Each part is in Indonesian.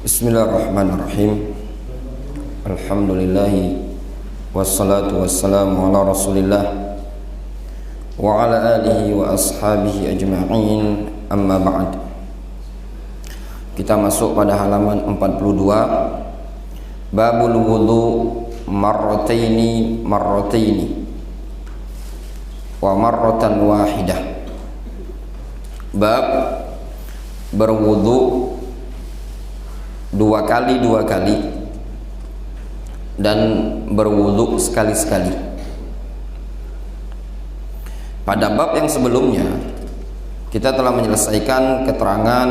Bismillahirrahmanirrahim. Alhamdulillahi wassalatu wassalamu ala rasulillah wa ala alihi wa ashabihi ajma'in, amma ba'd. Kita masuk pada halaman 42, babul wudu marrataini wa marratan wahidah. Bab berwudu dua kali dan berwudu sekali-sekali. Pada bab yang sebelumnya kita telah menyelesaikan keterangan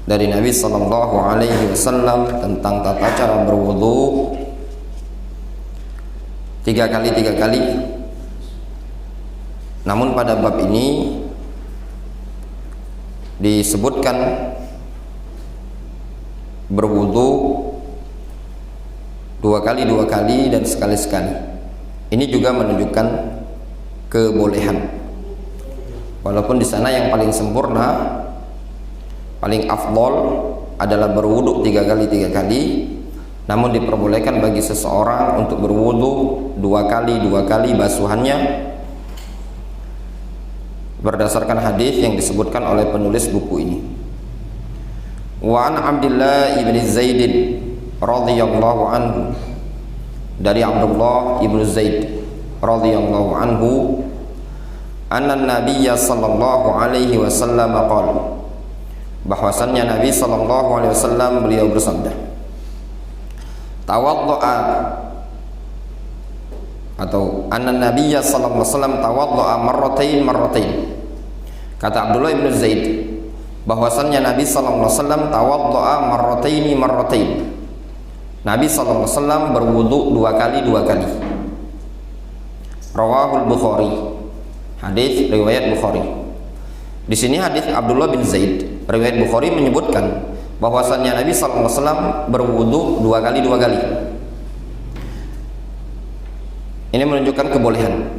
dari Nabi Sallallahu Alaihi Wasallam tentang tata cara berwudu tiga kali. Namun pada bab ini disebutkan berwudu dua kali dan sekali-sekali. Ini juga menunjukkan kebolehan. Walaupun di sana yang paling sempurna, paling afdol adalah berwudu tiga kali, namun diperbolehkan bagi seseorang untuk berwudu dua kali basuhannya berdasarkan hadis yang disebutkan oleh penulis buku ini. Wa an Abdullah ibn Zaid radhiyallahu anhu, dari Abdullah ibn Zaid radhiyallahu anhu, anna nabiyya sallallahu alaihi wasallam qala, bahwasannya Nabi sallallahu alaihi wasallam beliau bersabda, tawaddu'a, atau anna nabiyya sallallahu alaihi wasallam tawaddu'a marratain. Kata Abdullah ibn Zaid bahwasannya Nabi sallallahu alaihi wasallam tawaddu'a marratain. Nabi sallallahu alaihi wasallam berwudu dua kali. Rawahul Bukhari, hadis riwayat Bukhari. Di sini hadis Abdullah bin Zaid riwayat Bukhari menyebutkan bahwasannya Nabi sallallahu alaihi wasallam berwudu dua kali. Ini menunjukkan kebolehan.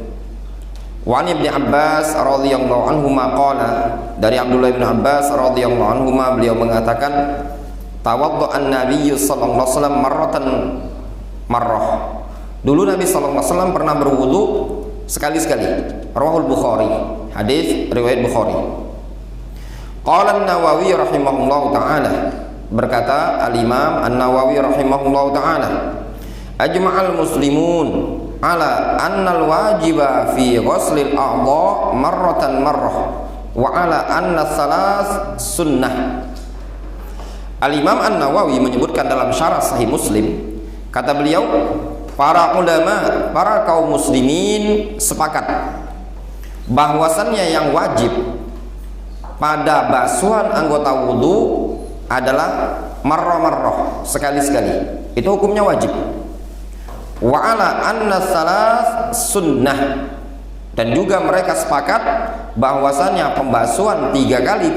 Wa an Ibnu Abbas radhiyallahu anhu qala, dari Abdullah bin Abbas radhiyallahu anhu beliau mengatakan, tawaddu'an Nabi sallallahu alaihi wasallam marrah. Dulu Nabi sallallahu alaihi wasallam pernah berwudu sekali. Rawahul Bukhari, hadis riwayat Bukhari. Qala An-Nawawi rahimahullahu taala, berkata Al-Imam An-Nawawi rahimahullahu taala, ajma'al muslimun ala annal wajiba fi ghuslil a'dha marrah wa ala anna salas sunnah. Al-Imam An-Nawawi menyebutkan dalam syarah Sahih Muslim, kata beliau, para ulama, para kaum muslimin sepakat bahwasannya yang wajib pada basuhan anggota wudu adalah marrah, sekali-sekali. Itu hukumnya wajib. Wa ala anna salas sunnah, dan juga mereka sepakat bahwasannya pembasuhan tiga kali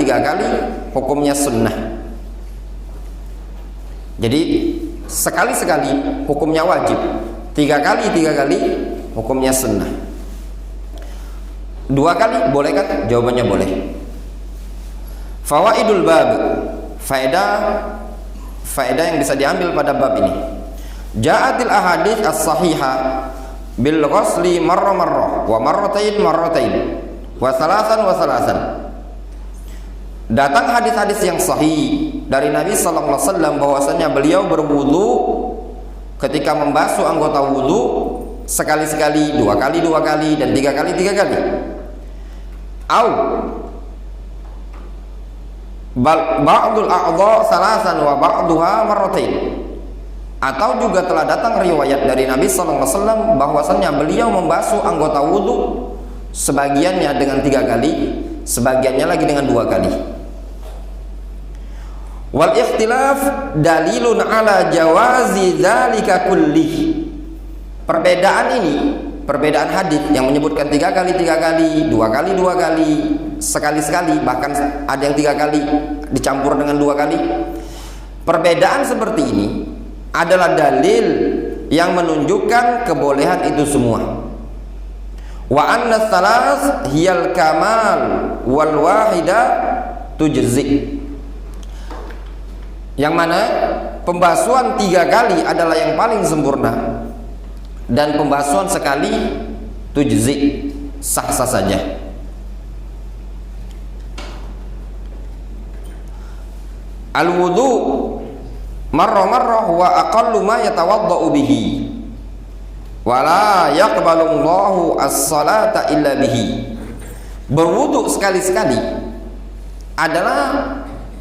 hukumnya sunnah. Jadi sekali hukumnya wajib, tiga kali hukumnya sunnah. Dua kali boleh kan? Jawabannya boleh. Fawaidul bab, faedah yang bisa diambil pada bab ini. Ja'atil ahadits as-sahihah bil ghusli marrah wa marratain wa salasan. Datang hadis-hadis yang sahih dari Nabi sallallahu alaihi wasallam bahwasanya beliau berwudu ketika membasuh anggota wudu sekali, dua kali dan tiga kali. Au ba'dul a'dha salasan wa ba'duha marratain. Atau juga telah datang riwayat dari Nabi sallallahu alaihi wasallam bahwasannya beliau membasuh anggota wudu sebagiannya dengan tiga kali, sebagiannya lagi dengan dua kali. Wal ikhtilaf dalilun ala jawazi dzalika kullih. Perbedaan hadis yang menyebutkan tiga kali, dua kali, sekali, bahkan ada yang tiga kali dicampur dengan dua kali. Perbedaan seperti ini adalah dalil yang menunjukkan kebolehan itu semua. Wa anna salas hiyal kamal wal wahida tujzi. yang mana pembasuhan 3 kali adalah yang paling sempurna, dan pembasuhan sekali tujzi, sah-sah saja. Al-wudu marrah-marrah wa aqallu ma yatawaddau bihi wa la yaqbalu Allahu as-salata illa bihi. Berwudu sekali-sekali adalah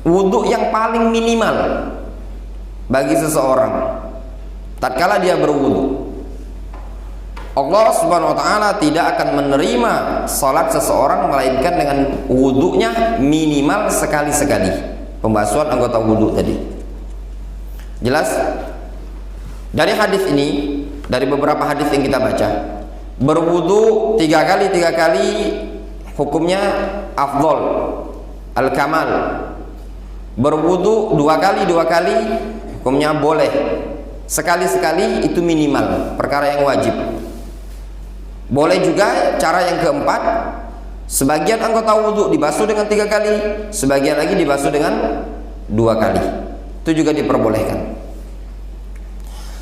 wudu yang paling minimal bagi seseorang tatkala dia berwudu. Allah Subhanahu wa taala tidak akan menerima salat seseorang melainkan dengan wudunya minimal sekali-sekali. Pembasuhan anggota wudu tadi. Jelas? Dari hadis ini, dari beberapa hadis yang kita baca, berwudu 3 kali hukumnya afdol, al-kamal. Berwudu 2 kali hukumnya boleh. Sekali-sekali itu minimal, perkara yang wajib. Boleh juga cara yang keempat, sebagian anggota wudu dibasuh dengan 3 kali, sebagian lagi dibasuh dengan 2 kali. Itu juga diperbolehkan.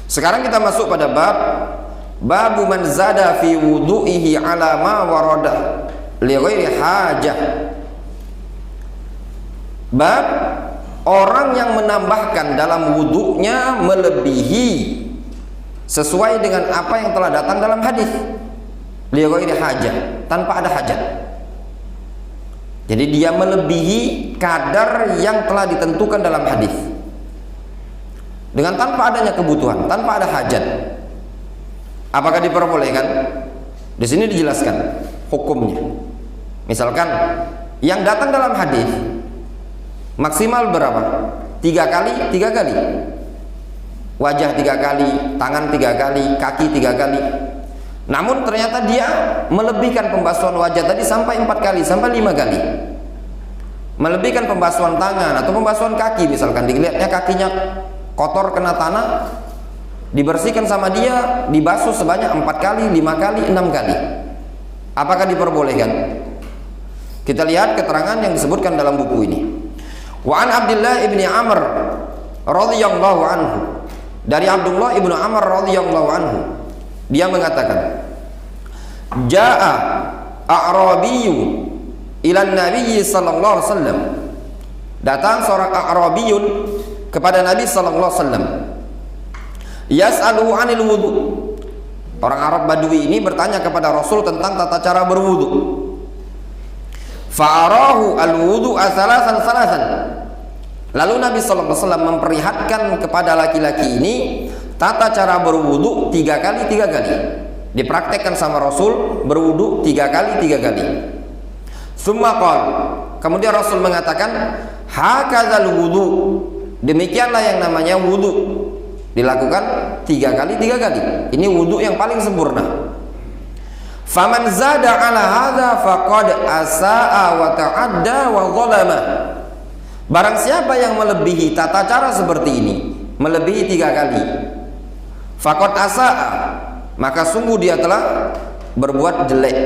Sekarang kita masuk pada babu man zada fi wudu'ihi ala ma warada li ghairi hajah. Bab orang yang menambahkan dalam wudunya melebihi sesuai dengan apa yang telah datang dalam hadis, li ghairi hajah, tanpa ada hajat. Jadi dia melebihi kadar yang telah ditentukan dalam hadis dengan tanpa adanya kebutuhan, tanpa ada hajat. Apakah diperbolehkan? Di sini dijelaskan hukumnya. Misalkan yang datang dalam hadis maksimal berapa? 3 kali, wajah 3 kali, tangan 3 kali, kaki 3 kali. Namun ternyata dia melebihkan pembasuhan wajah tadi sampai 4 kali, sampai 5 kali. Melebihkan pembasuhan tangan atau pembasuhan kaki, misalkan dilihatnya kakinya kotor kena tanah, dibersihkan sama dia, dibasuh sebanyak 4 kali, 5 kali, 6 kali. Apakah diperbolehkan? Kita lihat keterangan yang disebutkan dalam buku ini. Wa an Abdullah ibni Amr radhiyallahu anhu. Dari Abdullah ibnu Amr radhiyallahu anhu, dia mengatakan, Ja'a a'rabiyyu ila Nabi sallallahu alaihi wasallam. Datang seorang a'rabiyun kepada Nabi sallallahu alaihi wasallam. Yas'aluhu 'anil wudu. Orang Arab Badui ini bertanya kepada Rasul tentang tata cara berwudu. Fa'arahu al-wudu salasan. Lalu Nabi sallallahu alaihi wasallam memperlihatkan kepada laki-laki ini tata cara berwudu 3 kali. Dipraktekkan sama Rasul berwudu 3 kali. Summa qala, kemudian Rasul mengatakan, hakadzal wudu. Demikianlah yang namanya wudu. Dilakukan 3 kali. Ini wudu yang paling sempurna. Faman zada ala hadza faqad asaa wa ta'adda wa zalama. Barang siapa yang melebihi tata cara seperti ini, melebihi 3 kali, faqad asaa, maka sungguh dia telah berbuat jelek.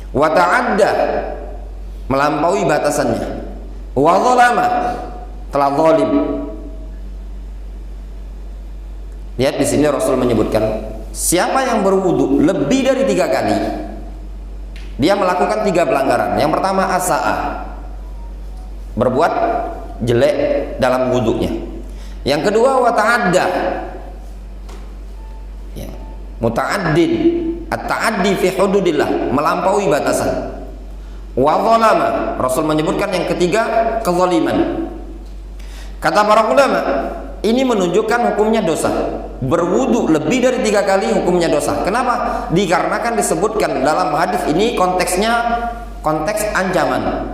Wa ta'adda, melampaui batasannya. Wa zalama, telah zalim. Lihat di sini Rasul menyebutkan, siapa yang berwudu lebih dari 3 kali, dia melakukan 3 pelanggaran. Yang pertama asaa, berbuat jelek dalam wudunya. Yang kedua wa ta'adda, ya, muta'addin, at-ta'addi fi hududillah, melampaui batasan. Wa zalama, Rasul menyebutkan yang ketiga kezaliman. Kata para ulama, ini menunjukkan hukumnya dosa. Berwudu lebih dari 3 kali hukumnya dosa. Kenapa? Dikarenakan disebutkan dalam hadis ini konteksnya konteks ancaman.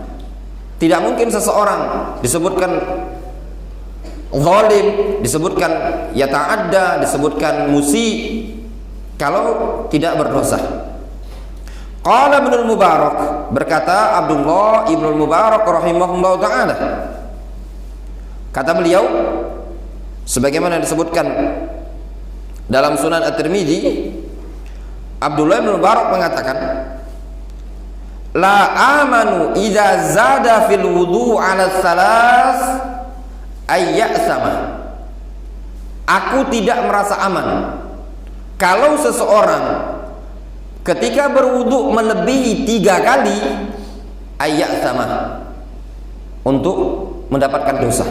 Tidak mungkin seseorang disebutkan zalim, disebutkan yata'adda, disebutkan musi kalau tidak berdosa. Qala Ibnu Mubarak, berkata Abdullah Ibnu Mubarak rahimahullah ta'ala, kata beliau sebagaimana disebutkan dalam Sunan At-Tirmidzi, Abdullah bin Mubarak mengatakan, la amanu idza zada fil wudu ala salas ayya'sama, aku tidak merasa aman kalau seseorang ketika berwudu melebihi 3 kali ayya'sama, untuk mendapatkan dosa.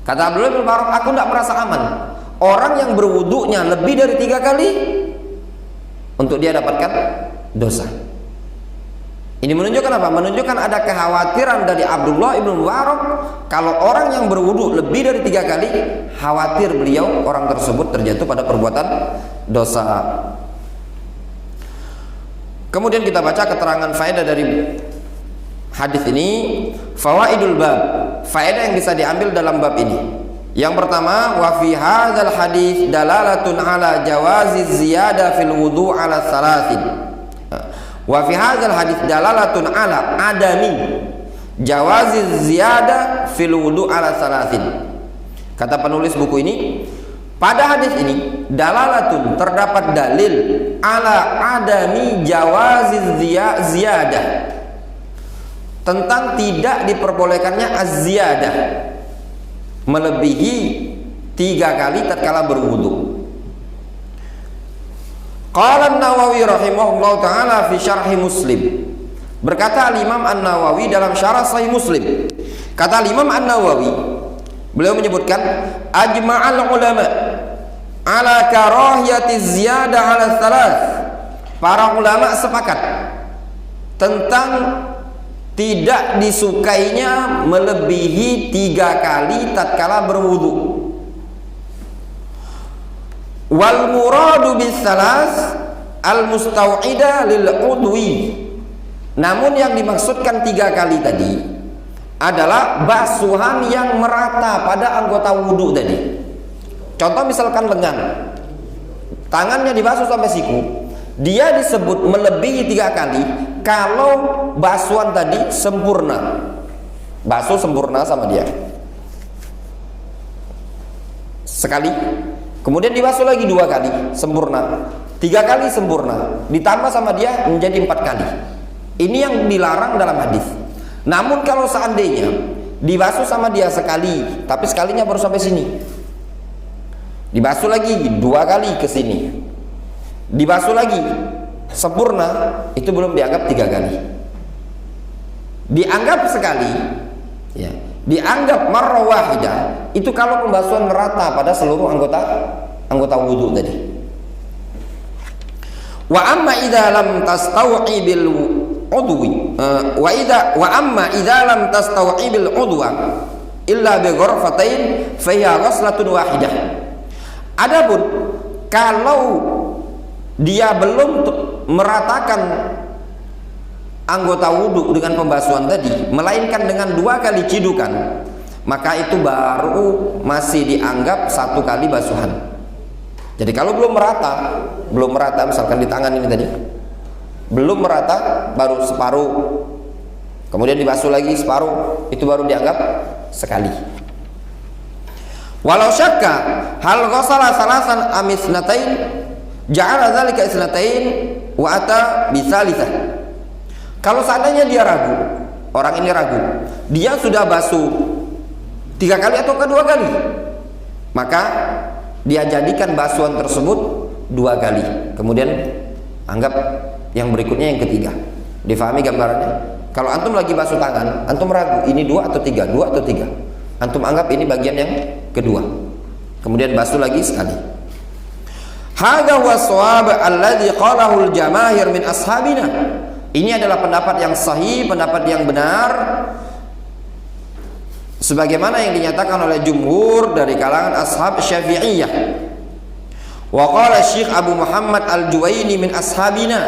Kata Abdullah bin Mubarak, aku tidak merasa aman orang yang berwudunya lebih dari 3 kali untuk dia dapatkan dosa. Ini menunjukkan apa? Menunjukkan ada kekhawatiran dari Abdullah bin Mubarak, kalau orang yang berwudu lebih dari 3 kali, khawatir beliau orang tersebut terjatuh pada perbuatan dosa. Kemudian kita baca keterangan faedah dari hadis ini. Fawaidul bab, faedah yang bisa diambil dalam bab ini. Yang pertama, wa fi hadzal hadis dalalatun ala jawazi ziyadah fil wudu ala salasin. Wa fi hadzal hadis dalalatun ala adami jawazi ziyadah fil wudu ala salasin. Kata penulis buku ini, pada hadis ini dalalatun, terdapat dalil ala adami jawazi ziyadah, tentang tidak diperbolehkannya az-ziyadah, melebihi 3 kali tatkala berwudu. Qala An-Nawawi rahimahullahu taala fi syarhi Muslim. Berkata Imam An-Nawawi dalam syarah Sahih Muslim. Kata Imam An-Nawawi, beliau menyebutkan ajma'al ulama ala karahiyati ziyadah ala thalath. Para ulama sepakat tentang tidak disukainya melebihi 3 kali tatkala berwudu. Wal muradu bis salas al mustau'ida lil udwi. Namun yang dimaksudkan 3 kali tadi adalah basuhan yang merata pada anggota wudu tadi. Contoh misalkan lengan, tangannya dibasuh sampai siku, dia disebut melebihi 3 kali kalau basuhan tadi sempurna, basuh sempurna sama dia sekali, kemudian dibasuh lagi 2 kali sempurna, 3 kali sempurna, ditambah sama dia menjadi 4 kali. Ini yang dilarang dalam hadis. Namun kalau seandainya dibasuh sama dia sekali, tapi sekalinya baru sampai sini, dibasuh lagi 2 kali ke sini, dibasuh lagi sempurna, itu belum dianggap 3 kali. Dianggap sekali, ya, dianggap marrah wahidah, itu kalau pembasuhan merata pada seluruh anggota wudu tadi. Wa amma idza lam tastau'ibil udwi wa amma idza lam tastau'ibil udwa illa bi ghurfatain fa hiya ghuslatun wahidah. Adapun kalau dia belum meratakan anggota wudhu dengan pembasuhan tadi, melainkan dengan 2 kali cidukan, maka itu baru masih dianggap 1 kali basuhan. Jadi kalau belum merata, misalkan di tangan ini tadi belum merata, baru separuh, kemudian dibasuh lagi separuh, itu baru dianggap sekali. Walau syakka hal ghasala salasan amisnatain ja'ala dzalika isnatain wa ata bisalisah. Kalau seandainya dia ragu, orang ini ragu, dia sudah basuh 3 kali atau 2 kali, maka dia jadikan basuhan tersebut 2 kali, kemudian anggap yang berikutnya yang ketiga. Difahami gambarannya? Kalau antum lagi basuh tangan, antum ragu ini 2 atau 3, 2 atau 3, antum anggap ini bagian yang kedua, kemudian basuh lagi sekali. Hadza huwa shawab alladzi qalahu al-jamaahir min ashabina. Ini adalah pendapat yang sahih, pendapat yang benar, sebagaimana yang dinyatakan oleh jumhur dari kalangan ashab Syafi'iyah. Wa qala Syekh Abu Muhammad Al-Juwaini min ashabina.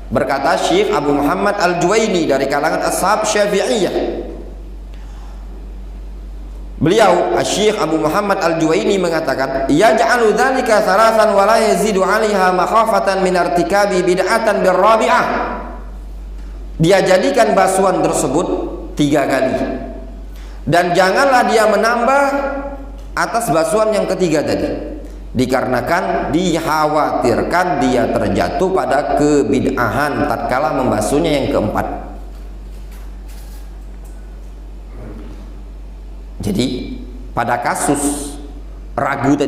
Berkata Syekh Abu Muhammad Al-Juwaini dari kalangan ashab Syafi'iyah. Beliau Syekh Abu Muhammad Al-Juwaini mengatakan, yaj'alu dzalika salasan wa la yazidu 'alaiha makhafatan min irtikabi bid'atan birrabi'ah. Dia jadikan basuhan tersebut 3 kali, dan janganlah dia menambah atas basuhan yang ketiga tadi, dikarenakan dikhawatirkan dia terjatuh pada kebid'ahan tatkala membasuhnya yang keempat. Jadi pada kasus ragu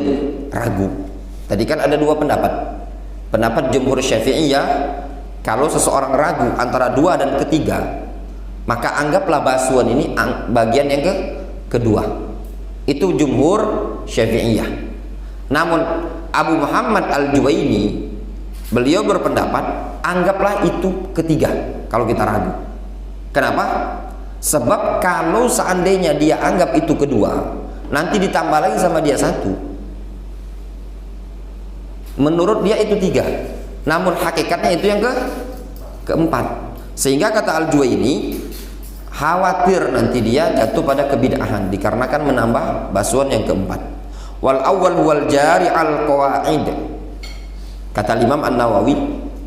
tadi kan ada dua pendapat jumhur Syafi'iyah, kalau seseorang ragu antara dua dan ketiga, maka anggaplah basuhan ini bagian yang kedua. Itu jumhur Syafi'iyah. Namun Abu Muhammad Al-Juwaini, beliau berpendapat anggaplah itu ketiga kalau kita ragu. Kenapa? Sebab kalau seandainya dia anggap itu kedua, nanti ditambah lagi sama dia satu, menurut dia itu tiga, namun hakikatnya itu yang keempat. Sehingga kata Al-Juwaini, khawatir nanti dia jatuh pada kebid'ahan dikarenakan menambah basuhan yang keempat. Wal awwal wal jari al qawaid, kata Imam An-Nawawi,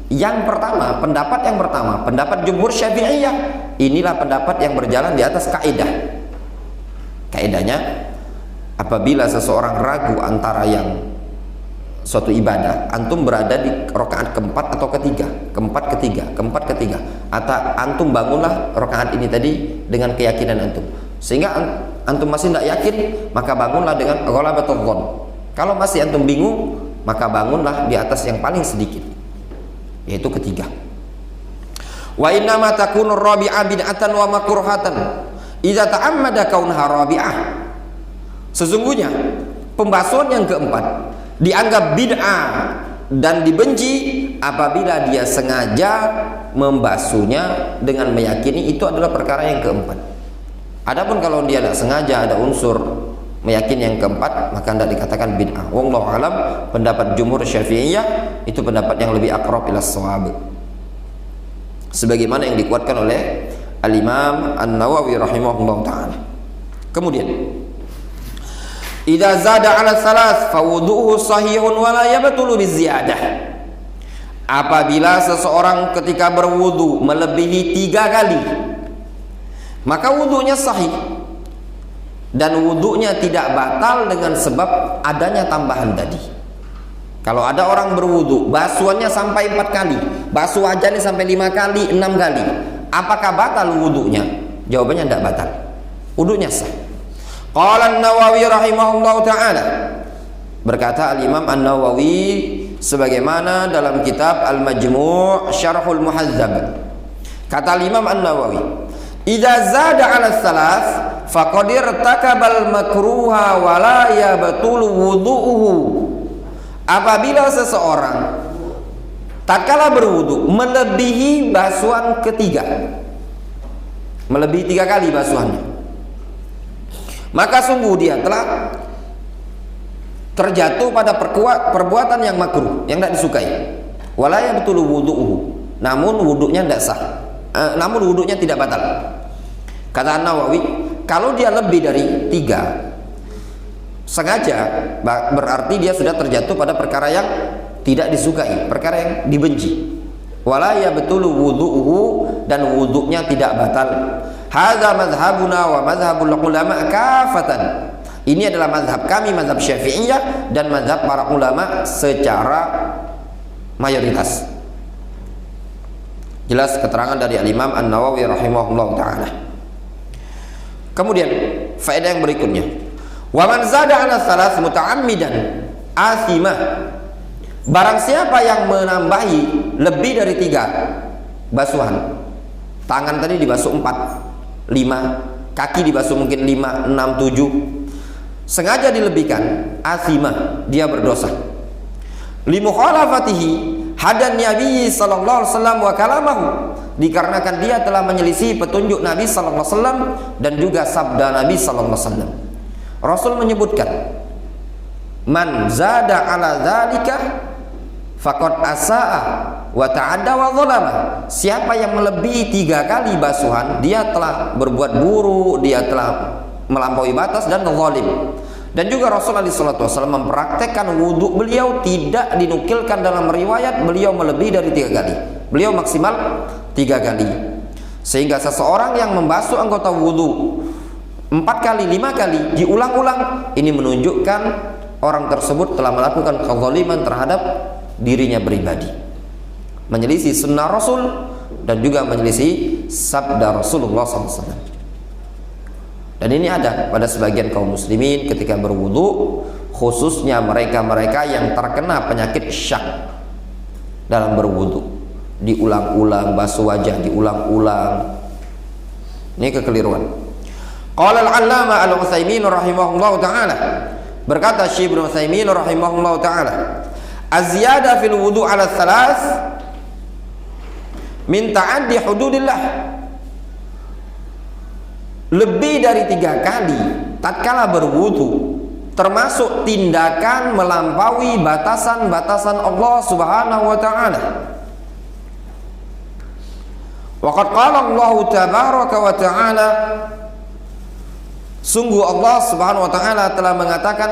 yang pertama, pendapat jumhur Syafi'iyah, inilah pendapat yang berjalan di atas kaidah. Kaidahnya, apabila seseorang ragu antara yang suatu ibadah, antum berada di rakaat keempat atau ketiga, keempat ketiga, atau antum bangunlah rakaat ini tadi dengan keyakinan antum, sehingga antum masih tidak yakin, maka bangunlah dengan ghalabatul dhon. Kalau masih antum bingung, maka bangunlah di atas yang paling sedikit, yaitu ketiga. Wa inna ma takunu rabi'ah bid'atan wa makruhatan idza ta'ammada kaunha rabi'ah. Sesungguhnya pembasuhan yang keempat dianggap bid'ah dan dibenci apabila dia sengaja membasuhnya dengan meyakini itu adalah perkara yang keempat. Adapun kalau dia tidak sengaja ada unsur meyakini yang keempat, maka tidak dikatakan bid'ah. Wallahu alam, pendapat jumhur Syafi'iyah itu pendapat yang lebih aqrab ila shawab, sebagaimana yang dikuatkan oleh Al-Imam An-Nawawi rahimahullah ta'ala. Kemudian idza zada 'ala salas fa wudu'uhu sahihun wa la yabtulu biziyadah. Apabila seseorang ketika berwudu melebihi 3 kali, maka wudunya sahih dan wudunya tidak batal dengan sebab adanya tambahan tadi. Kalau ada orang berwudu basuhannya sampai 4 kali, basuh wajahnya sampai 5 kali, 6 kali, apakah batal wudunya? Jawabannya tidak batal, wudunya sah. Qala An-Nawawi rahimahullahu ta'ala, berkata Al-Imam An-Nawawi sebagaimana dalam kitab Al-Majmu' Syarhul Muhadzab, kata Al-Imam An-Nawawi, idza zada 'ala salas faqad irtakabal makruha wa la yabtulu wudu'uhu. Apabila seseorang tatkala berwudu melebihi basuhan ketiga, melebihi 3 kali basuhannya, maka sungguh dia telah terjatuh pada perbuatan yang makruh, yang tidak disukai. Wala yabtulu wudu'uhu, namun wudunya tidak sah, namun wudunya tidak batal. Kata An-Nawawi, kalau dia lebih dari 3 sengaja, berarti dia sudah terjatuh pada perkara yang tidak disukai, perkara yang dibenci. Wala yabtulu wudu'uhu, dan wudunya tidak batal. Hadza madhhabuna wa madhhabul ulama kafatan. Ini adalah mazhab kami, mazhab Syafi'iyah, dan mazhab para ulama secara mayoritas. Jelas keterangan dari Al-Imam An-Nawawi rahimahullah ta'ala. Kemudian faedah yang berikutnya, wa man zada 'ala salas muta'ammidan asimah. Barang siapa yang menambahi lebih dari 3 basuhan, tangan tadi dibasuh 4, 5, kaki dibasuh mungkin 5, 6, 7, sengaja dilebihkan, asimah, dia berdosa. Limukhalafatihi hadan Nabi sallallahu alaihi wasallam wa kalamahu, dikarenakan dia telah menyelisih petunjuk Nabi sallallahu alaihi wasallam dan juga sabda Nabi sallallahu alaihi wasallam. Rasul menyebutkan, man zada 'ala dzalika faqad asaa wa ta'adda wa zalama. Siapa yang melebihi 3 kali basuhan, dia telah berbuat buruk, dia telah melampaui batas dan zalim. Dan juga Rasulullah SAW mempraktekkan wudhu beliau tidak dinukilkan dalam riwayat beliau melebihi dari 3 kali, beliau maksimal 3 kali. Sehingga seseorang yang membasuh anggota wudhu 4 kali, 5 kali, diulang-ulang, ini menunjukkan orang tersebut telah melakukan kezaliman terhadap dirinya pribadi, menyelisih sunnah Rasul dan juga menyelisih sabda Rasulullah SAW. Dan ini ada pada sebagian kaum muslimin ketika berwudu, khususnya mereka-mereka yang terkena penyakit syak dalam berwudu. Diulang-ulang, basuh wajah diulang-ulang. Ini kekeliruan. Qala al-'allama al-Utsaimin rahimahullahu taala, berkata Syekh Ibnu Utsaimin rahimahullahu taala, az-ziyadah fil wudu' ala thalath min ta'addi hududillah. Lebih dari 3 kali tatkala berwudu termasuk tindakan melampaui batasan-batasan Allah Subhanahu wa taala. Waqad qala Allah tabaraka wa taala, sungguh Allah Subhanahu wa taala telah mengatakan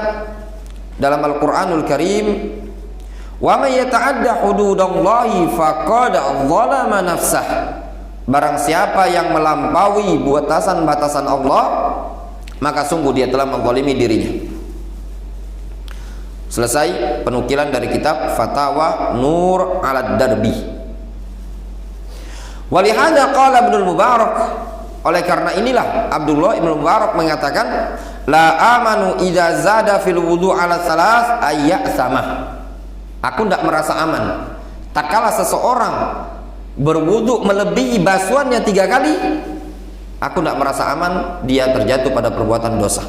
dalam Al-Qur'anul Karim, wa may yata'adda hududallahi faqad zalama nafsah. Barang siapa yang melampaui batasan-batasan Allah, maka sungguh dia telah menzalimi dirinya. Selesai penukilan dari kitab Fatawa Nur 'alad Darbi. Walihada qala Ibnu Mubarak, oleh karena inilah Abdullah Ibnu Mubarak mengatakan, la amanu idza zada fil wudu' ala salas ayyasama. Aku tidak merasa aman tatkala seseorang berwudu melebihi basuhannya 3 kali, aku tidak merasa aman dia terjatuh pada perbuatan dosa.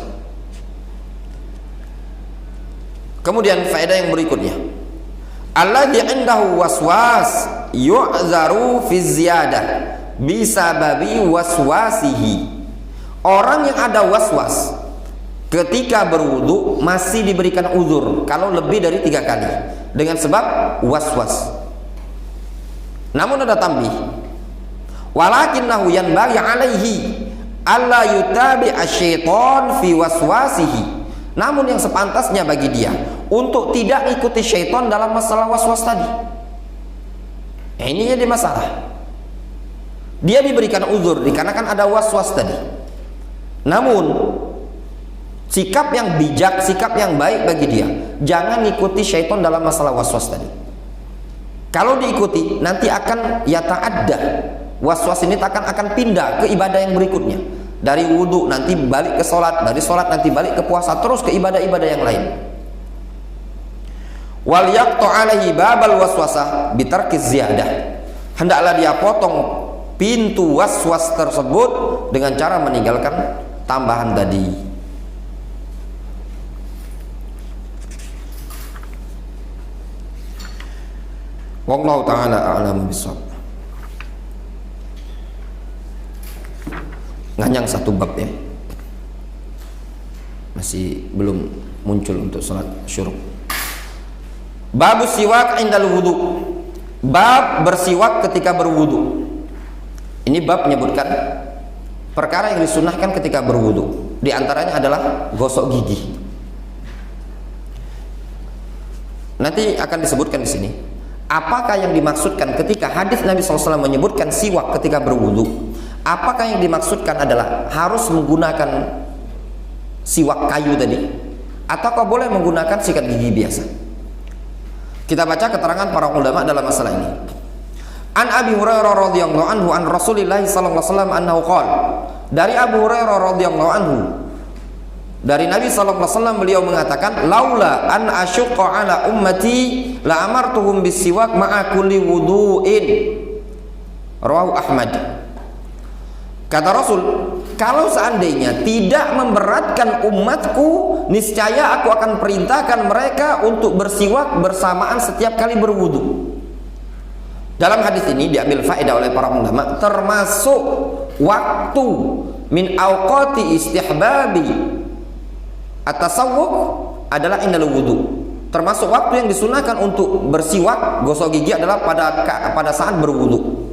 Kemudian faedah yang berikutnya, alladzi indahu waswas yu'zaru fi ziyadah bisababi waswasihi. Orang yang ada waswas ketika berwudu masih diberikan uzur kalau lebih dari 3 kali dengan sebab waswas. Namun ada tambih, walakinnahu yanbaghi alaihi alla yutabi asyaiton fi waswasihi. Namun yang sepantasnya bagi dia untuk tidak ikuti syaitan dalam masalah waswas tadi. Ini jadi masalah. Dia diberikan uzur dikarenakan ada waswas tadi. Namun sikap yang bijak, sikap yang baik bagi dia, jangan ikuti syaitan dalam masalah waswas tadi. Kalau diikuti nanti akan yata'adda. Waswas ini akan pindah ke ibadah yang berikutnya. Dari wudu nanti balik ke sholat, dari sholat nanti balik ke puasa, terus ke ibadah-ibadah yang lain. Wal yaqta alaihi babal waswasah bitarkiz ziyadah. Hendaklah dia potong pintu waswas tersebut dengan cara meninggalkan tambahan tadi. Wallahu ta'ala a'lamu bishawab. Nganyang 1 bab ya, masih belum muncul untuk sholat syuruk. Bab siwak indal wudu, bab bersiwak ketika berwudu. Ini bab menyebutkan perkara yang disunahkan ketika berwudu. Di antaranya adalah gosok gigi. Nanti akan disebutkan di sini apakah yang dimaksudkan ketika hadis Nabi SAW menyebutkan siwak ketika berwudu. Apakah yang dimaksudkan adalah harus menggunakan siwak kayu tadi, ataukah boleh menggunakan sikat gigi biasa? Kita baca keterangan para ulama dalam masalah ini. An Abi Hurairah radhiyallahu anhu an Rasulillah sallallahu alaihi wasallam annahu qala, dari Abu Hurairah radhiyallahu anhu, dari Nabi sallallahu alaihi wasallam beliau mengatakan, laula an asyqa ala ummati la amartuhum bisiwak ma'a kulli wudu'in. Rawahu Ahmad. Kata Rasul, kalau seandainya tidak memberatkan umatku, niscaya aku akan perintahkan mereka untuk bersiwak bersamaan setiap kali berwudu. Dalam hadis ini diambil faedah oleh para ulama, termasuk waktu min awqati istihbabi at-tasawwuk adalah indal wudu. Termasuk waktu yang disunahkan untuk bersiwak, gosok gigi adalah pada saat berwudu.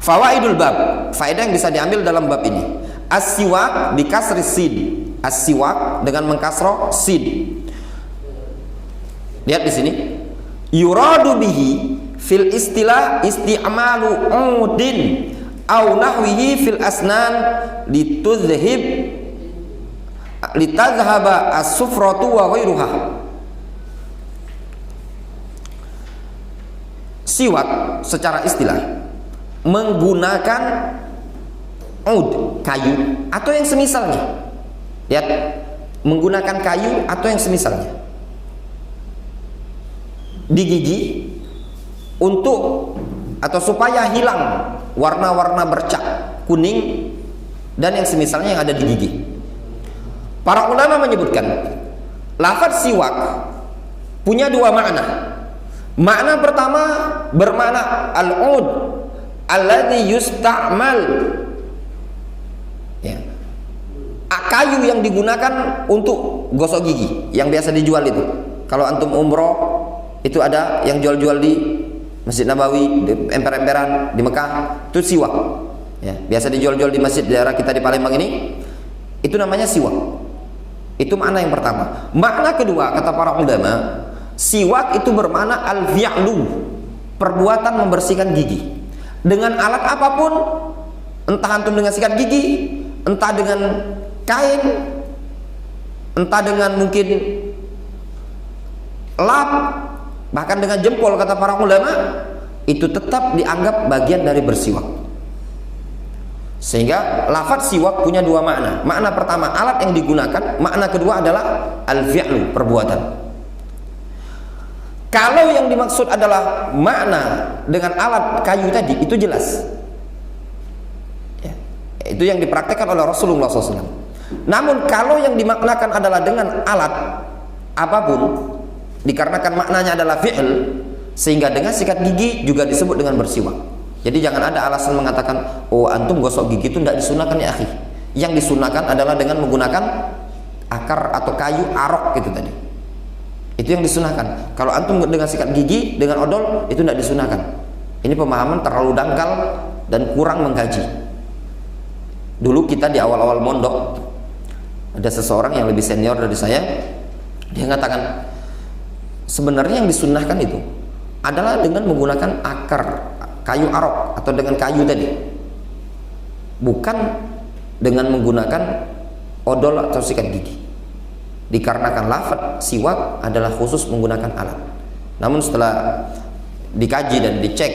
Fawaidul bab, faedah yang bisa diambil dalam bab ini. As-siwak bi kasri sid. As-siwak dengan mengkasroh sid. Lihat di sini. Yuradu bihi fil istilah isti'malu udin au nahwihi fil asnan litazhaba as-sufratu wa ghairuha. Siwak secara istilah menggunakan ud, kayu atau yang semisalnya. Lihat, menggunakan kayu atau yang semisalnya di gigi untuk atau supaya hilang warna-warna bercak kuning dan yang semisalnya yang ada di gigi. Para ulama menyebutkan lafaz siwak punya dua makna. Makna pertama bermakna al-ud alladhi yusta'mal, ya, kayu yang digunakan untuk gosok gigi yang biasa dijual itu. Kalau antum umroh itu ada yang jual-jual di Masjid Nabawi, di emper-emperan di Mekah, itu siwak, ya, biasa dijual-jual di masjid daerah kita di Palembang ini, itu namanya siwak. Itu makna yang pertama. Makna kedua, kata para ulama, siwak itu bermakna al-fi'lu, perbuatan membersihkan gigi dengan alat apapun, entah antum dengan sikat gigi, entah dengan kain, entah dengan mungkin lap, bahkan dengan jempol, kata para ulama, itu tetap dianggap bagian dari bersiwak. Sehingga lafaz siwak punya dua makna. Makna pertama alat yang digunakan, makna kedua adalah al-fi'lu, perbuatan. Kalau yang dimaksud adalah makna dengan alat kayu tadi, itu jelas, ya, itu yang dipraktekkan oleh Rasulullah SAW. Namun kalau yang dimaknakan adalah dengan alat apapun, dikarenakan maknanya adalah fi'il, sehingga dengan sikat gigi juga disebut dengan bersiwak. Jadi jangan ada alasan mengatakan, oh antum gosok gigi itu tidak disunahkan ya akhi. Yang disunahkan adalah dengan menggunakan akar atau kayu arok itu tadi. Itu yang disunahkan. Kalau antum dengan sikat gigi, dengan odol, itu tidak disunahkan. Ini pemahaman terlalu dangkal dan kurang mengkaji. Dulu kita di awal-awal mondok, ada seseorang yang lebih senior dari saya, dia mengatakan sebenarnya yang disunahkan itu adalah dengan menggunakan akar kayu arok atau dengan kayu tadi, bukan dengan menggunakan odol atau sikat gigi, dikarenakan lafaz siwak adalah khusus menggunakan alat. Namun setelah dikaji dan dicek,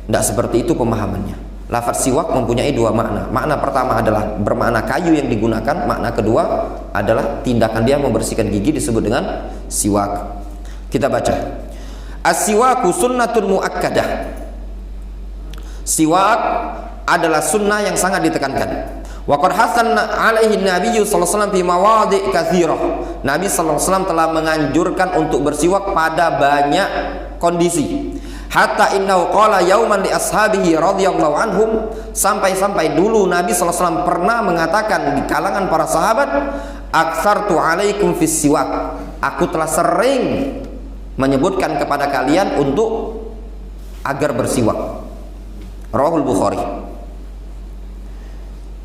tidak seperti itu pemahamannya. Lafaz siwak mempunyai dua makna. Makna pertama adalah bermakna kayu yang digunakan, makna kedua adalah tindakan dia membersihkan gigi disebut dengan siwak. Kita baca, as-siwaku sunnatun muakkadah. Siwak adalah sunnah yang sangat ditekankan. Wa qad hasanna alaihi nabiyyu sallallahu alaihi wasallam fi mawadhi' katsirah. Nabi sallallahu alaihi wasallam telah menganjurkan untuk bersiwak pada banyak kondisi. Hatta innahu qala yauman li ashabihi radhiyallahu anhum, sampai-sampai dulu Nabi sallallahu alaihi wasallam pernah mengatakan di kalangan para sahabat, aktsartu alaikum fis siwak. Aku telah sering menyebutkan kepada kalian untuk agar bersiwak. Rawahul Bukhari.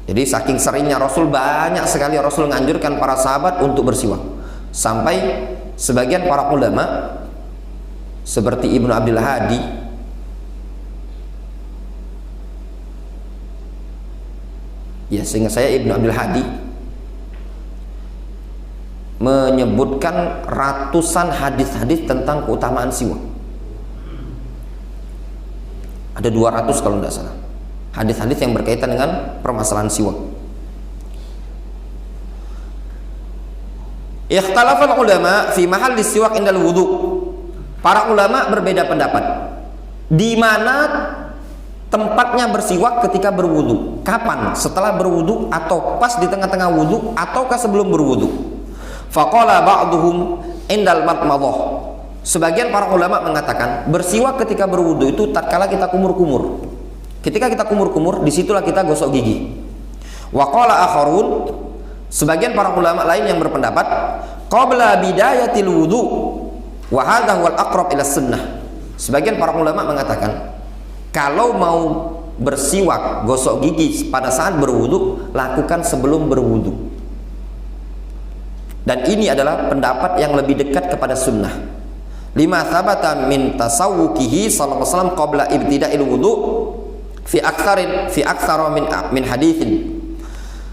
Jadi saking seringnya Rasul, banyak sekali Rasul menganjurkan para sahabat untuk bersiwak, sampai sebagian para ulama seperti Ibnu Abdul Hadi ya, sehingga saya Ibnu Abdul Hadi menyebutkan ratusan hadis-hadis tentang keutamaan siwak. Ada 200 kalau tidak salah hadis-hadis yang berkaitan dengan permasalahan siwak. Ikhtalafal ulama fi mahalli siwak indal wudu. Para ulama berbeda pendapat di mana tempatnya bersiwak ketika berwudu. Kapan? Setelah berwudu atau pas di tengah-tengah wudu ataukah sebelum berwudu? Faqala ba'duhum indal matmadhah. Sebagian para ulama mengatakan bersiwak ketika berwudu itu tatkala kita kumur-kumur. Ketika kita kumur-kumur, disitulah kita gosok gigi. Wa qala akharun, sebagian para ulama lain yang berpendapat qabla bidayatil wudu wa hadha huwal aqrab ila sunnah. Sebagian para ulama mengatakan kalau mau bersiwak, gosok gigi pada saat berwudu, lakukan sebelum berwudu. Dan ini adalah pendapat yang lebih dekat kepada sunnah. Lima thabata min tasawwukihi sallallahu alaihi wasallam qabla ibtida'il wudu fi aktsara min haditsin.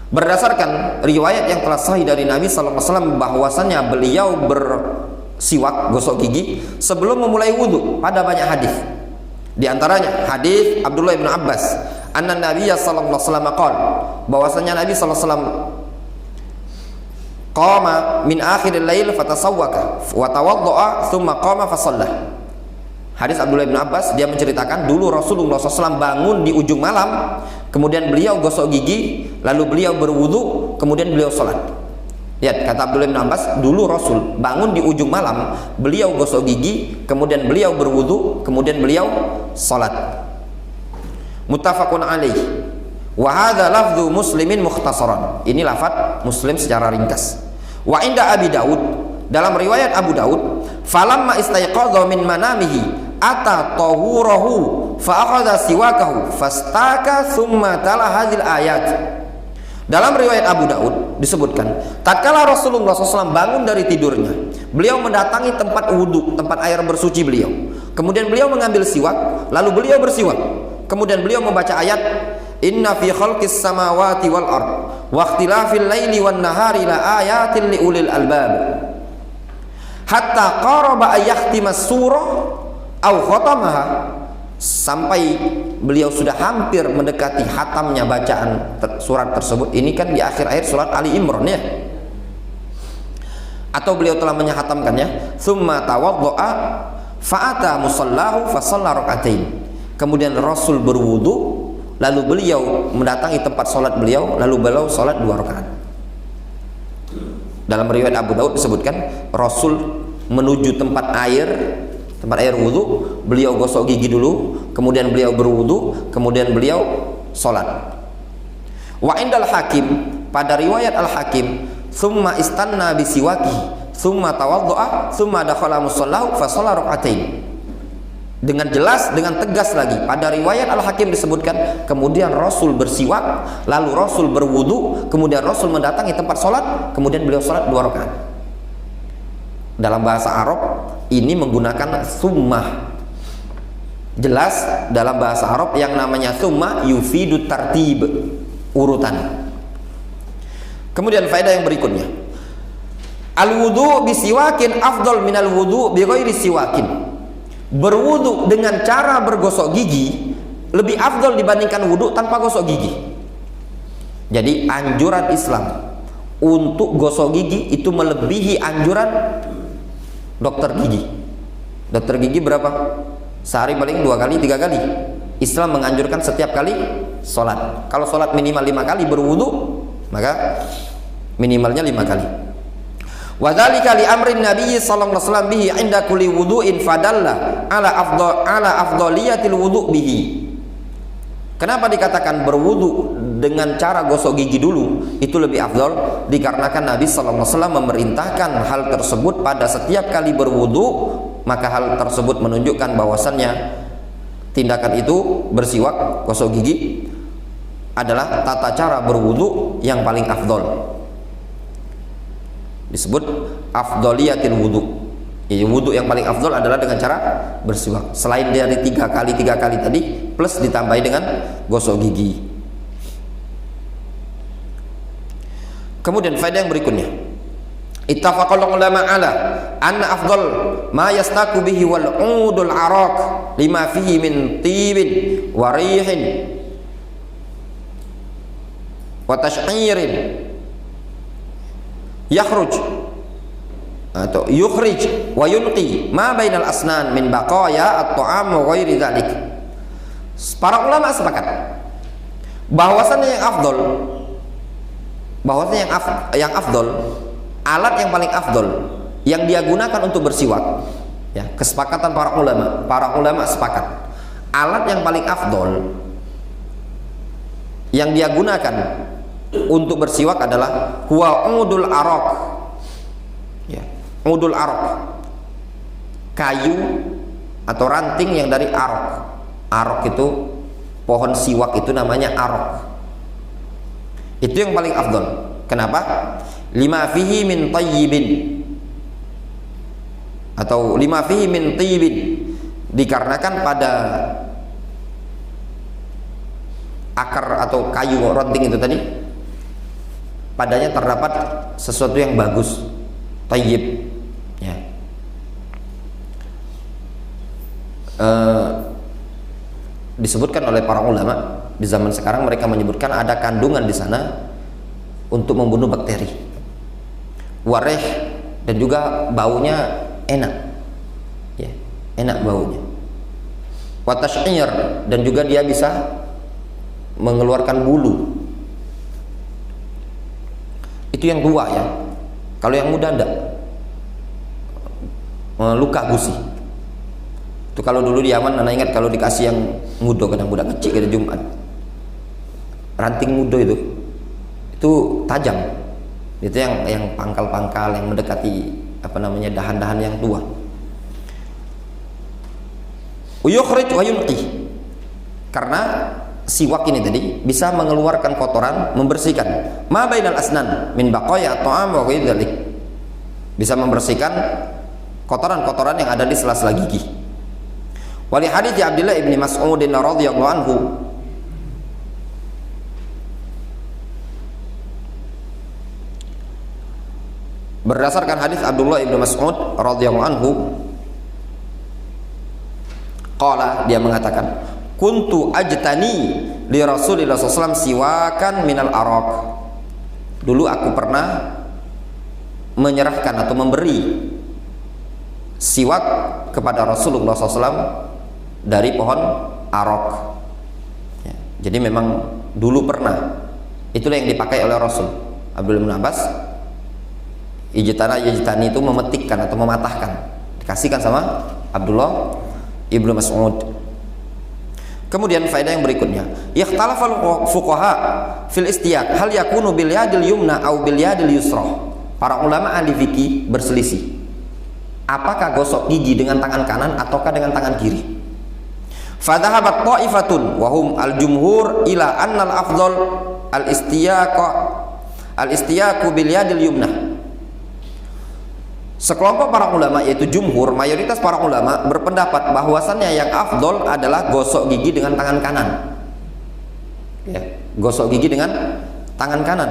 Berdasarkan riwayat yang telah sahih dari Nabi sallallahu alaihi wasallam bahwasanya beliau bersiwak, gosok gigi sebelum memulai wudu pada banyak hadis. Di antaranya hadis Abdullah bin Abbas, anna Nabiyya sallallahu alaihi wasallam qala, bahwasanya Nabi sallallahu alaihi wasallam qama min akhiril lail fatasawwaka wa tawaddaa thumma qama fa shalla. Hadis Abdullah bin Abbas, dia menceritakan dulu Rasulullah SAW bangun di ujung malam, kemudian beliau gosok gigi, lalu beliau berwudu, kemudian beliau sholat. Lihat, kata Abdullah bin Abbas, dulu Rasul bangun di ujung malam, beliau gosok gigi, kemudian beliau berwudu, kemudian beliau sholat. Muttafaqun alaih. Wa hadza lafdhu Muslimin mukhtasaran. Ini lafaz Muslim secara ringkas. Wa inda Abi Daud, dalam riwayat Abu Daud, falamma istayqadha min manamihi ata tahurahu fa akhadha siwakahu fastaka thumma tala hadhil ayat. Dalam riwayat Abu Daud disebutkan, tatkala Rasulullah SAW bangun dari tidurnya, beliau mendatangi tempat wudhu, tempat air bersuci beliau. Kemudian beliau mengambil siwak, lalu beliau bersiwak. Kemudian beliau membaca ayat, Inna fi khalqis samawati wal ard wa ikhtilafil laili wan nahari la ayatin li ulil albab. Hatta qaraba ayakhtimas surah au khatamaha, sampai beliau sudah hampir mendekati hatamnya bacaan surat tersebut. Ini kan di akhir-akhir surat Ali Imran ya, atau beliau telah menyahatamkannya. Tsumma tawaddaa fa'ata musallahu fa shalla rak'atain. Kemudian Rasul berwudu, lalu beliau mendatangi tempat sholat beliau, lalu beliau sholat 2 rakaat. Dalam riwayat Abu Daud disebutkan Rasul menuju tempat air wudhu, beliau gosok gigi dulu, kemudian beliau berwudhu, kemudian beliau sholat. Wa indal Hakim, pada riwayat Al Hakim, summa istanna bisiwaki, summa tawaddoa, summa dakhala musallahu fa shalla rak'atain. Dengan jelas, dengan tegas lagi, pada riwayat Al Hakim disebutkan, kemudian Rasul bersiwak, lalu Rasul berwudhu, kemudian Rasul mendatangi tempat sholat, kemudian beliau sholat 2 rakaat. Dalam bahasa Arab ini menggunakan summah. Jelas dalam bahasa Arab yang namanya summah yufidu tartib, urutan. Kemudian faedah yang berikutnya, al-wudu bisiwakin afdal minal wudu bi ghairi siwakin. Berwudu dengan cara bergosok gigi lebih afdal dibandingkan wudu tanpa gosok gigi. Jadi anjuran Islam untuk gosok gigi itu melebihi anjuran dokter gigi. Dokter gigi berapa? Sehari paling 2 kali, 3 kali. Islam menganjurkan setiap kali sholat. Kalau sholat minimal 5 kali, berwudu maka minimalnya 5 kali. Wa dzalika li amrin Nabi sallallahu alaihi wasallam bihi inda kulli wudu'in fadalla ala afdaliyatil wudu' bihi. Kenapa dikatakan berwudu dengan cara gosok gigi dulu itu lebih afdal? Dikarenakan Nabi sallallahu alaihi wasallam memerintahkan hal tersebut pada setiap kali berwudu, maka hal tersebut menunjukkan bahwasannya tindakan itu, bersiwak, gosok gigi, adalah tata cara berwudu yang paling afdal. Disebut afdaliyatil wudu. Jadi wudu yang paling afdal adalah dengan cara bersiwak. Selain dari 3 kali tadi, plus ditambahi dengan gosok gigi. Kemudian faedah yang berikutnya, ittafaqal ulama ala anna afdal ma yastaku bihi wal udul araq lima fihi min tibin wa rihin wa tash'irin yakhruj atau yukhrij wa yunqi ma bainal asnan min baqaya at-ta'am wa ghairi dzalik. Para ulama sepakat bahwasanya yang afdal, alat yang paling afdal yang dia gunakan untuk bersiwak, ya, kesepakatan para ulama sepakat, alat yang paling afdal yang dia gunakan untuk bersiwak adalah huwa udul araq, ya, udul araq, kayu atau ranting yang dari araq. Araq itu pohon siwak, itu namanya araq. Itu yang paling afdal. Kenapa? Lima fihi min tayyibin atau lima fihi min tayyibin, dikarenakan pada akar atau kayu ranting itu tadi, padanya terdapat sesuatu yang bagus, tayyib, ya. Disebutkan oleh para ulama di zaman sekarang, mereka menyebutkan ada kandungan di sana untuk membunuh bakteri. wareh, dan juga baunya enak, ya, enak baunya. Wa tash'ir, dan juga dia bisa mengeluarkan bulu. Itu yang tua ya. Kalau yang muda enggak, luka gusi. Itu kalau dulu di Yaman, anak ingat kalau dikasih yang mudo, kadang budak kecil kada Jumat, ranting mudo itu tajam. Itu yang pangkal-pangkal yang mendekati dahan-dahan yang tua. Uyukhrij wa yunqih, karena siwak ini tadi bisa mengeluarkan kotoran, membersihkan ma bainal asnan min baqaya ta'am wa ghairi dzalik, bisa membersihkan kotoran-kotoran yang ada di sela-sela gigi. Wali hadits Abdullah ibn Mas'ud radhiyallahu anhu, berdasarkan hadis Abdullah ibn Mas'ud radhiyallahu anhu, qala, dia mengatakan, kuntu ajtani li Rasulillah SAW siwakan minal araq. Dulu aku pernah menyerahkan atau memberi siwak kepada Rasulullah SAW dari pohon araq, ya, jadi memang dulu pernah, itulah yang dipakai oleh Rasul. Abdullah bin Abbas, ijtani itu memetikkan atau mematahkan, dikasihkan sama Abdullah ibnu Mas'ud. Kemudian faedah yang berikutnya, ikhtalafal fuqaha fil istiyak hal yakunu bil yadil yumna au bil yadil yusra. Para ulama ahli fikih berselisih, apakah gosok gigi dengan tangan kanan ataukah dengan tangan kiri. Fadhahabat ta'ifatun wa hum al jumhur ila anna al afdal al istiyaku bil yadil yumna. Sekelompok para ulama, yaitu jumhur, mayoritas para ulama berpendapat bahwasannya yang afdol adalah gosok gigi dengan tangan kanan, ya, gosok gigi dengan tangan kanan.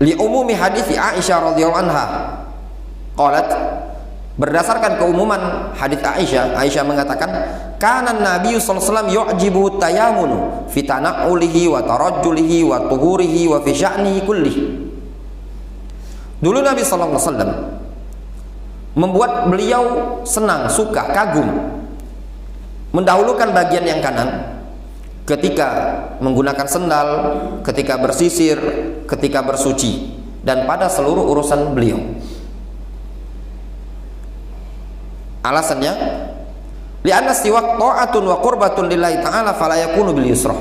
Li umumi hadis Aisyah radhiyallahu anha qalat, berdasarkan keumuman hadis Aisyah mengatakan, kana Nabi sallallahu alaihi wasallam yu'jibu tayamunu fi tana'ulihi wa tarajjulihi wa tuhurihi wa fi sya'nihi kullih. Dulu Nabi sallallahu alaihi wasallam membuat beliau senang, suka, kagum, mendahulukan bagian yang kanan ketika menggunakan sendal, ketika bersisir, ketika bersuci, dan pada seluruh urusan beliau. Alasannya, li'anna siwak ta'atun wa qurbatun lillahi ta'ala fala yakunu bil yusra.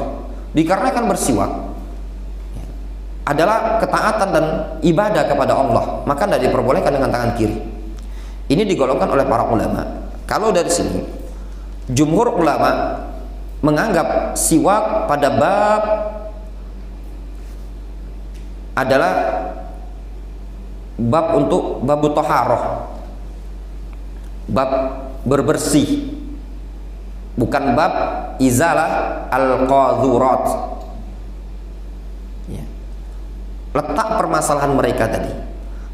Dikarenakan bersiwak adalah ketaatan dan ibadah kepada Allah, maka tidak diperbolehkan dengan tangan kiri. Ini digolongkan oleh para ulama. Kalau dari sini, jumhur ulama menganggap siwak pada bab adalah bab untuk babu taharah, bab berbersih, bukan bab izalah al-qadhurat, ya. Letak permasalahan mereka tadi,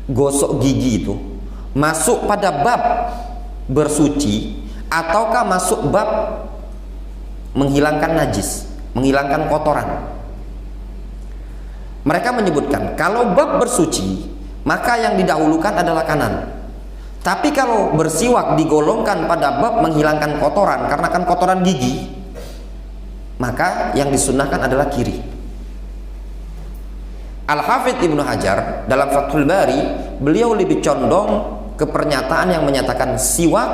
gosok gigi itu masuk pada bab bersuci ataukah masuk bab menghilangkan najis, menghilangkan kotoran. Mereka menyebutkan kalau bab bersuci maka yang didahulukan adalah kanan. Tapi kalau bersiwak digolongkan pada bab menghilangkan kotoran, karena kan kotoran gigi, maka yang disunnahkan adalah kiri. Al-Hafidz Ibnu Hajar dalam Fathul Bari, beliau lebih condong ke pernyataan yang menyatakan siwak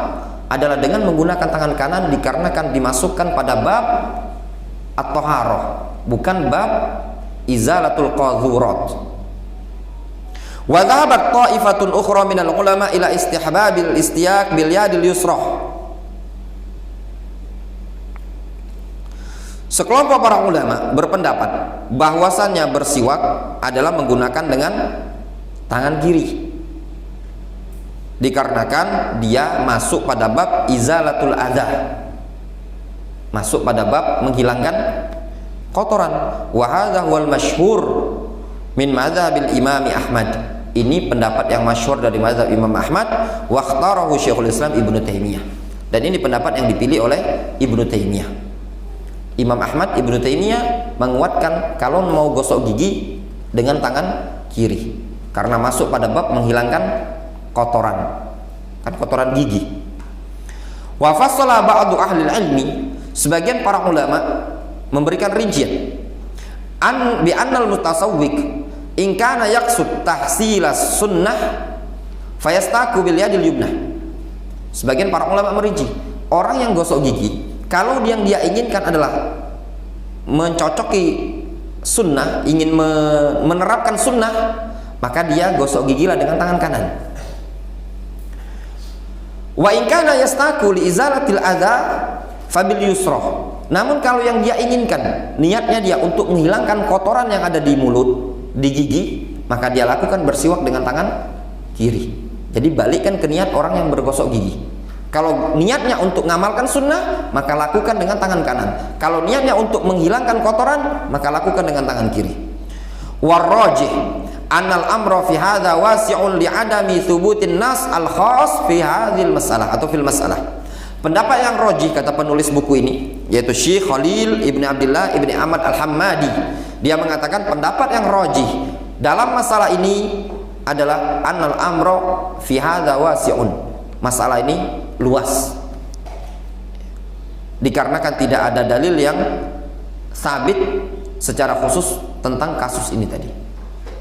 adalah dengan menggunakan tangan kanan dikarenakan dimasukkan pada bab at-taharah, bukan bab izalatul qadhurat. Wa dhahabat ta'ifatun ukhra minal ulama ila istihbabil istiyak bil yadil yusra. Sekelompok para ulama berpendapat bahwasannya bersiwak adalah menggunakan dengan tangan kiri, dikarenakan dia masuk pada bab izalatul adha, masuk pada bab menghilangkan kotoran. Wa hadza huwal masyhur min madzhabil Imam Ahmad. Ini pendapat yang masyhur dari mazhab Imam Ahmad, wa ikhtarahu Syekhul Islam Ibnu Taimiyah. Dan ini pendapat yang dipilih oleh Ibnu Taimiyah. Imam Ahmad, Ibnu Taimiyah menguatkan kalau mau gosok gigi dengan tangan kiri karena masuk pada bab menghilangkan kotoran, kan kotoran gigi. Wa fassala ba'du ahli ilmi, sebagian para ulama memberikan rincian bi annal mutasawwik in kana yaqsud tahsilas sunnah fayastaku bil yadil yumnah. Sebagian para ulama merinci, orang yang gosok gigi kalau yang dia inginkan adalah mencocoki sunnah, ingin menerapkan sunnah, maka dia gosok gigilah dengan tangan kanan. Wa in kana yastaku li izalatil adza fabil yusra. Namun kalau yang dia inginkan, niatnya dia untuk menghilangkan kotoran yang ada di mulut, di gigi, maka dia lakukan bersiwak dengan tangan kiri. Jadi balikkan ke niat orang yang bergosok gigi. Kalau niatnya untuk mengamalkan sunnah, maka lakukan dengan tangan kanan. Kalau niatnya untuk menghilangkan kotoran, maka lakukan dengan tangan kiri. Warrajih annal amra fi hadza wasi'un li adami thubutin nas al khas fi hadhil masalah atau fil masalah. Pendapat yang rajih kata penulis buku ini yaitu Syekh Khalil Ibn Abdullah Ibn Ahmad Al-Hammadi. Dia mengatakan pendapat yang rajih dalam masalah ini adalah annal amra fi hadza wasi'un. Masalah ini luas dikarenakan tidak ada dalil yang sabit secara khusus tentang kasus ini tadi.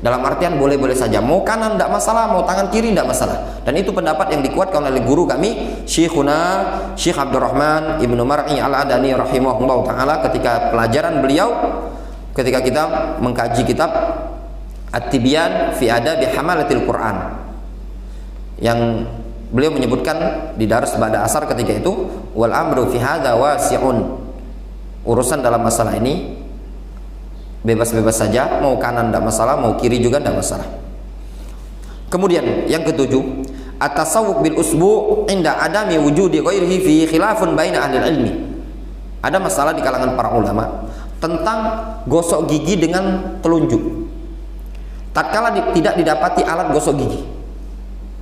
Dalam artian boleh-boleh saja, mau kanan tidak masalah, mau tangan kiri tidak masalah. Dan itu pendapat yang dikuatkan oleh guru kami Syekhuna Syekh Abdurrahman Ibnu Mar'i Al-Adani rahimahullah ta'ala ketika pelajaran beliau ketika kita mengkaji kitab At-Tibyan fi Adabi Hamalatil Quran, yang beliau menyebutkan di Darus Ba'da Asar ketika itu, wal amru fi hadza wasi'un. Urusan dalam masalah ini bebas-bebas saja, mau kanan tidak masalah, mau kiri juga tidak masalah. Kemudian yang ketujuh, at-tasawwuk bil usbu' inda adami wujudi ghairihi fi khilafun baina ahli ilmi. Ada masalah di kalangan para ulama tentang gosok gigi dengan telunjuk tatkala tidak didapati alat gosok gigi.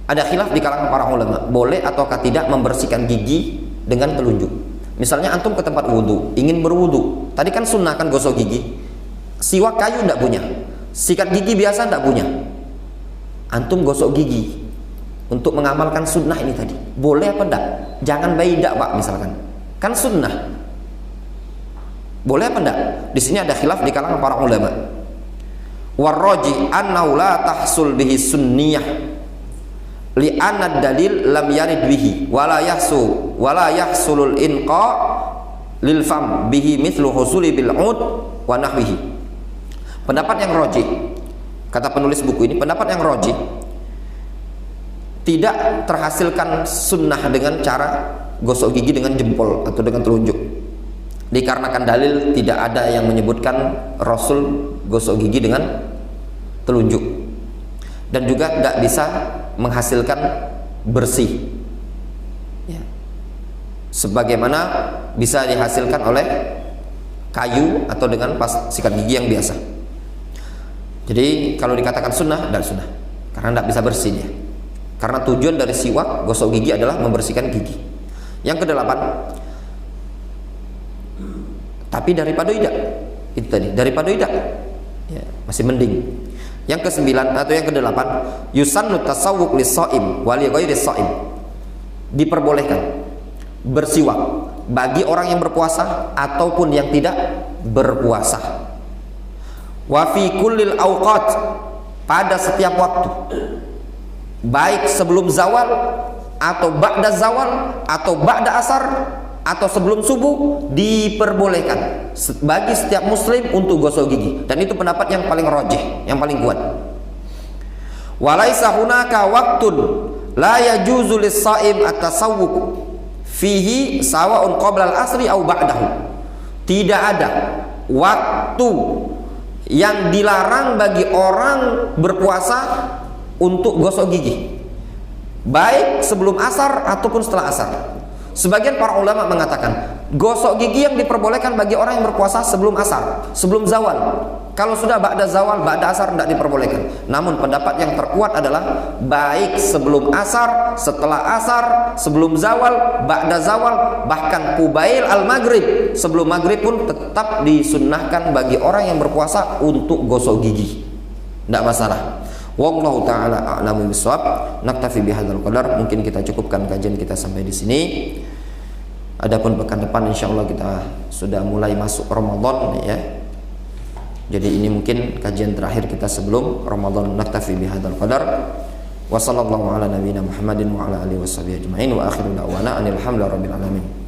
Ada khilaf di kalangan para ulama, boleh ataukah tidak membersihkan gigi dengan telunjuk. Misalnya antum ke tempat wudhu, ingin berwudhu, tadi kan sunnah kan gosok gigi, siwak kayu tidak punya, sikat gigi biasa tidak punya, antum gosok gigi untuk mengamalkan sunnah ini tadi, boleh apa tidak? Jangan baidak pak misalkan, kan sunnah, boleh apa tidak? Di sini ada khilaf di kalangan para ulama. Warraji annahu la tahsul bihi sunniyah li anna dalil lam yarid bihi wala yahsulul inqa lil fam bihi mithlu husuli bil ud wa nahwihi. Pendapat yang rajih, kata penulis buku ini, pendapat yang rajih tidak terhasilkan sunnah dengan cara gosok gigi dengan jempol atau dengan telunjuk, dikarenakan dalil tidak ada yang menyebutkan Rasul gosok gigi dengan telunjuk, dan juga tidak bisa menghasilkan bersih ya, sebagaimana bisa dihasilkan oleh kayu atau dengan sikat gigi yang biasa. Jadi kalau dikatakan sunnah, tidak sunnah karena tidak bisa bersih dia, karena tujuan dari siwak gosok gigi adalah membersihkan gigi. Yang kedelapan, tapi daripada tidak, itu tadi daripada tidak ya, masih mending. Yang kesembilan atau yang kedelapan, yusannu tasawwuk lis-shaim wa li ghairis shaim. Diperbolehkan bersiwak bagi orang yang berpuasa ataupun yang tidak berpuasa. Wa fi kullil awqat, pada setiap waktu, baik sebelum zawal atau ba'da zawal atau ba'da asar atau sebelum subuh, diperbolehkan bagi setiap muslim untuk gosok gigi, dan itu pendapat yang paling rajih, yang paling kuat. Walaisa hunaka waqtun la yajuzu lis-shaim at-tasawwuk fihi sawa'un qabla al-asri aw ba'dahu. Tidak ada waktu yang dilarang bagi orang berpuasa untuk gosok gigi, baik sebelum asar ataupun setelah asar. Sebagian para ulama mengatakan gosok gigi yang diperbolehkan bagi orang yang berpuasa sebelum asar, sebelum zawal. Kalau sudah ba'da zawal, ba'da asar tidak diperbolehkan. Namun pendapat yang terkuat adalah baik sebelum asar, setelah asar, sebelum zawal, ba'da zawal, bahkan qubail al-maghrib, sebelum maghrib pun tetap disunnahkan bagi orang yang berpuasa untuk gosok gigi. Tidak masalah. Wallahu taala a'lamu bishawab. Naktafi bihadzal qadar. Mungkin kita cukupkan kajian kita sampai di sini. Adapun pekan depan insyaallah kita sudah mulai masuk Ramadan ya. Jadi ini mungkin kajian terakhir kita sebelum Ramadan. Naktafi bihadzal qadar. Wa sallallahu ala nabiyyina Muhammadin wa ala alihi washabihi ajmain wa akhiru da'wana alhamdulillahi rabbil alamin.